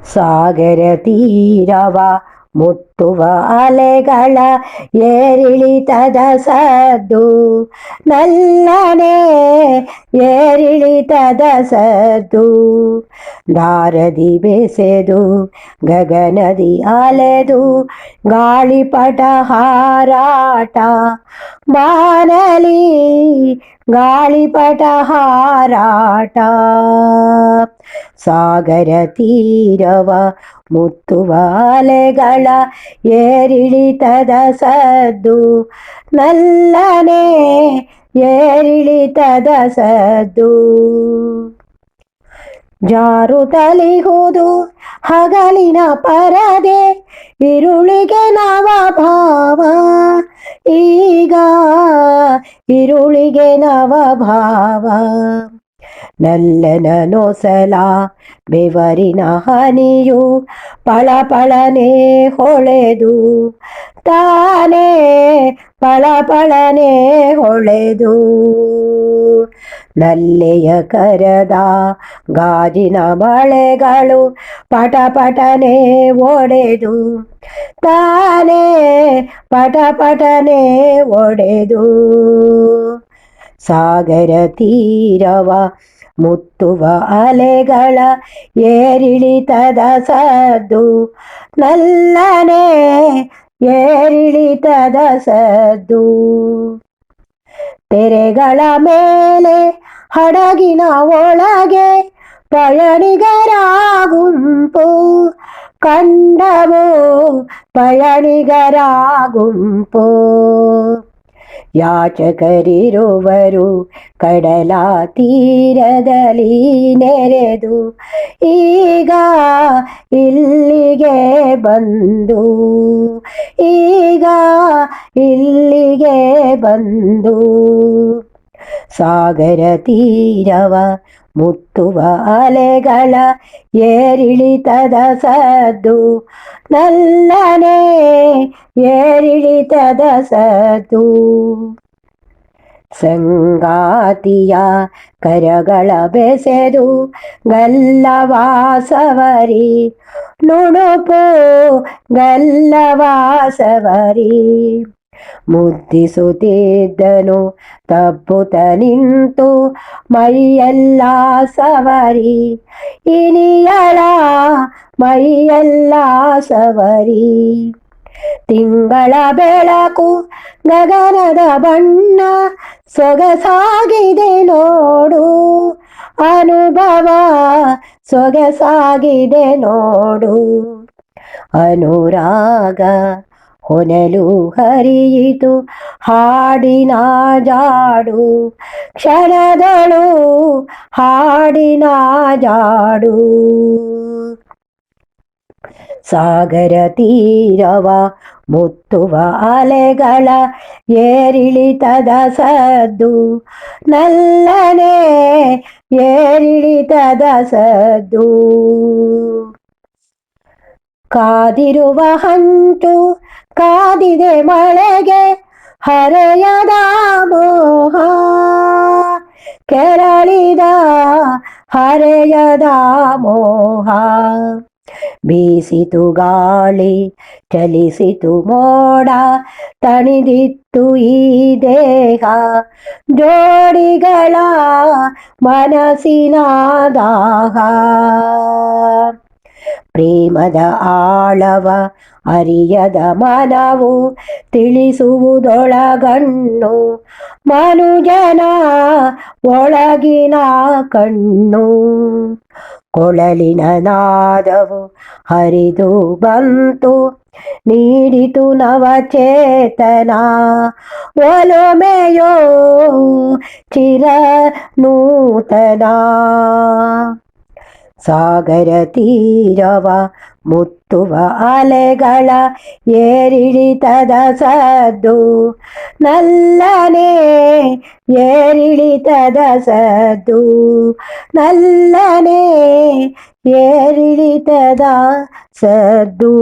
ಸಾಗರ ತೀರವ ಮುತ್ತುವ ಅಲೆಗಳ ಏರಿಳಿತದ ಸದ್ದು ನಲ್ಲನೆ ಏರಿಳಿತದ ಸದ್ದು ದಾರದಿ ಬೆಸೆದು ಗಗನದಿ ಅಲೆದು ಗಾಳಿಪಟ ಹಾರಾಟ ಬಾನಲಿ ಗಾಳಿಪಟ ಹಾರಾಟ ಸಾಗರ ತೀರವ ಮುತ್ತುವ ಅಲೆಗಳ ಏರಿಳಿತದ ಸದ್ದು ನಲ್ಲನೆ ಏರಿಳಿತದ ಸದ್ದು ಜಾರುತ್ತಲಿಹುದು ಹಗಲಿನ ಪರದೆ ಇರುಳಿಗೆ ನವ ಭಾವ ಈಗ ಇರುಳಿಗೆ ನವ ಭಾವ ನಲ್ಲನ ನೊಸಲ ಬೆವರಿನ ಹನಿಯು ಪಳಪಳನೆ ಹೊಳೆದು ತಾನೇ ಪಳಪಳನೆ ಹೊಳೆದು ನಲ್ಲೆಯ ಕರದ ಗಾಜಿನ ಬಳೆಗಳು ಪಟಪಟನೆ ಒಡೆದು ತಾನೇ ಪಟಪಟನೆ ಒಡೆದು ಸಾಗರ ತೀರವ ಮುತ್ತುವ ಅಲೆಗಳ ಏರಿಳಿತದ ಸದ್ದು ನಲ್ಲನೆ ಏರಿಳಿತದ ಸದ್ದು ತೆರೆಗಳ ಮೇಲೆ ಹಡಗಿನ ಒಳಗೆ ಪಯಣಿಗರ ಗುಂಪು ಕಂಡವು ಪಯಣಿಗರ ಗುಂಪು ಯಾಚಕರಿರುವರು ಕಡಲ ತೀರದಲ್ಲಿ ನೆರೆದು ಈಗ ಇಲ್ಲಿಗೆ ಬಂದು ಈಗ ಇಲ್ಲಿಗೆ ಬಂದು ಸಾಗರ ತೀರವ ಮುತ್ತುವ ಅಲೆಗಳ ಏರಿಳಿತದ ಸದ್ದು ನಲ್ಲನೆ ಏರಿಳಿತದ ಸದ್ದು ಸಂಗಾತಿಯ ಕರಗಳ ಬೆಸೆದು ಗಲ್ಲವಾ ಸವರಿ ನುಣುಪು ಗಲ್ಲವಾ ಸವರಿ ಮುದ್ದಿಸುತ್ತಿದ್ದನು ತಪ್ಪುತ ನಿಂತು ಮೈಯೆಲ್ಲ ಸವರಿ ಇನಿಯಳ ಮೈಯೆಲ್ಲ ಸವರಿ ತಿಂಗಳ ಬೆಳಕು ಗಗನದ ಬಣ್ಣ ಸೊಗಸಾಗಿದೆ ನೋಡು ಅನುಭವ ಸೊಗಸಾಗಿದೆ ನೋಡು ಅನುರಾಗ ಹೊನಲು ಹರಿಯಿತು ಹಾಡಿನ ಜಾಡು ಕ್ಷಣದಳು ಹಾಡಿನ ಜಾಡು ಸಾಗರ ತೀರವ ಮುತ್ತುವ ಅಲೆಗಳ ಏರಿಳಿತದ ಸದ್ದು ನಲ್ಲನೆ ಏರಿಳಿತದ ಸದ್ದು ಕಾದಿರುವ ಹಂಚು ಕಾದಿದೆ ಮಳೆಗೆ ಹರೆಯದ ಮೋಹ ಕೆರಳಿದ ಹರೆಯದ ಮೋಹ ಬೀಸಿತು ಗಾಳಿ ಚಲಿಸಿತು ಮೋಡ ತಣಿದಿತ್ತು ಈ ದೇಹ ಜೋಡಿಗಳ ಮನಸ್ಸಿನ ದಾಹ ಪ್ರೇಮದ ಆಳವ ಅರಿಯದ ಮನವು ತಿಳಿಸುವುದೊಳಗಣ್ಣು ಮನುಜನ ಒಳಗಿನ ಕಣ್ಣು ಕೊಳಲಿನ ನಾದವು ಹರಿದು ಬಂತು ನೀಡಿತು ನವಚೇತನ ಒಲುಮೆಯೋ ಚಿರ ನೂತನ ಸಾಗರ ತೀರವ ಮುತ್ತುವ ಅಲೆಗಳ ಏರಿಳಿತದ ಸದ್ದು ನಲ್ಲನೆ ಏರಿಳಿತದ ಸದ್ದು ನಲ್ಲನೆ ಏರಿಳಿತದ ಸದ್ದು